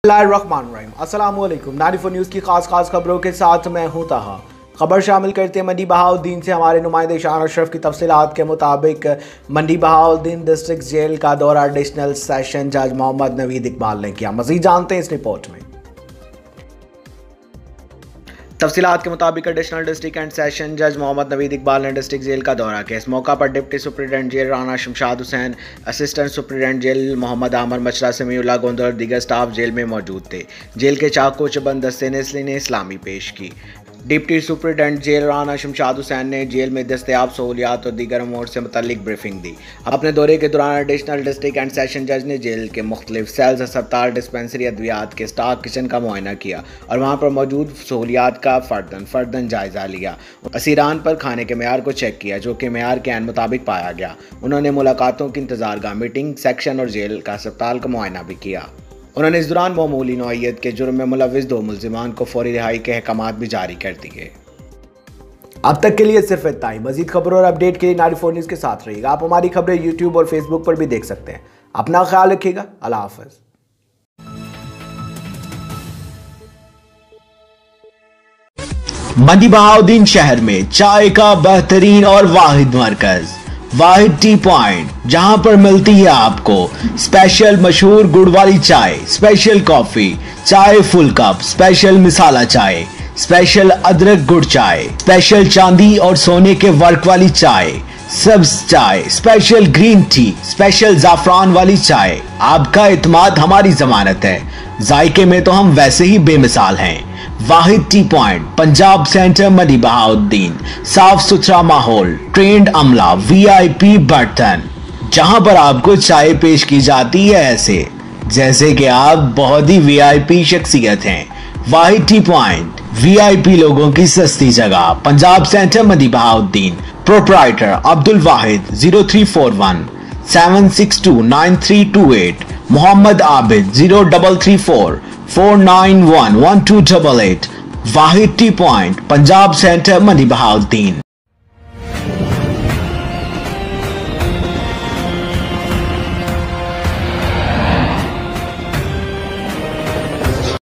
अस्सलामुअलैकुम। 94 न्यूज़ की खास खबरों के साथ मैं हूं ताहा। खबर शामिल करते हैं मंडी बहाउद्दीन से। हमारे नुमाइंदे शान अशरफ की तफसीलात के मुताबिक मंडी बहाउद्दीन डिस्ट्रिक्ट जेल का दौरा एडिशनल सेशन जज मोहम्मद नवीद इकबाल ने किया। मजीद जानते हैं इस रिपोर्ट में। तफसीलात के मुताबिक एडिशनल डिस्ट्रिक्ट एंड सेशन जज मोहम्मद नवीद इकबाल ने डिस्ट्रिक्ट जेल का दौरा किया। इस मौका पर deputy superintendent jail Rana Shamshad Hussain, assistant superintendent jail Mohammad Amir Machra, Samiullah Gondal और दीगर स्टाफ जेल में मौजूद थे। जेल के चाको चबंद दस्ते ने इस्लामी पेश की। Deputy superintendent jail Rana Shamshad Hussain ने जेल में दस्तयाब सहूलियात और दीगर अमूर से मुतल्लिक ब्रीफिंग दी। अपने दौरे के दौरान एडिशनल डिस्ट्रिक्ट एंड सेशन जज ने जेल के मुख्तलिफ सेल्स, अस्पताल, डिस्पेंसरी, अद्वियात के स्टाफ किचन का मुआयना किया और वहाँ पर मौजूद सहूलियात का फर्दन जायजा लिया। असीरान पर खाने के मेयार को चेक किया, जो कि मेयार के ऐन मुताबिक पाया गया। उन्होंने मुलाकातों की इंतजारगाह, मीटिंग सेक्शन और जेल का अस्पताल का मुआयना भी किया। उन्होंने इस दौरान मामूली नौइयत के जुर्म में मुलव्विस 2 मुल्जिमान को फौरी रिहाई के अहकामात भी जारी कर दिए। अब तक के लिए सिर्फ इतना ही। मजीद खबरों और अपडेट के लिए 94 न्यूज़ के साथ रहिएगा। आप हमारी खबरें यूट्यूब और फेसबुक पर भी देख सकते हैं। अपना ख्याल रखिएगा। अल्लाह हाफ़िज़। मंडी बहाउद्दीन शहर में चाय का बेहतरीन और वाहिद मरकज वाहिद टी पॉइंट, जहां पर मिलती है आपको स्पेशल मशहूर गुड़ वाली चाय, स्पेशल कॉफी, चाय फुल कप, स्पेशल मिसाला चाय, स्पेशल अदरक गुड़ चाय, स्पेशल चांदी और सोने के वर्क वाली चाय, सब्ज चाय, स्पेशल ग्रीन टी, स्पेशल जाफरान वाली चाय। आपका इत्मीनान हमारी जमानत है। जायके में तो हम वैसे ही बेमिसाल हैं। वाहिद टी पॉइंट, पंजाब सेंटर, मंडी बहाउद्दीन। साफ सुथरा माहौल, ट्रेंड अमला, VIP बर्तन, जहां पर आपको चाय पेश की जाती है ऐसे जैसे कि आप बहुत ही VIP शख्सियत हैं। वाहिद टी पॉइंट, VIP लोगों की सस्ती जगह, पंजाब सेंटर, मंडी बहाउद्दीन। प्रोप्राइटर अब्दुल वाहिद। 0341 762 9328। मोहम्मद आबिद। 0334 491 1288। वाहिद टी पॉइंट, पंजाब सेंटर, मंडी बहाउद्दीन।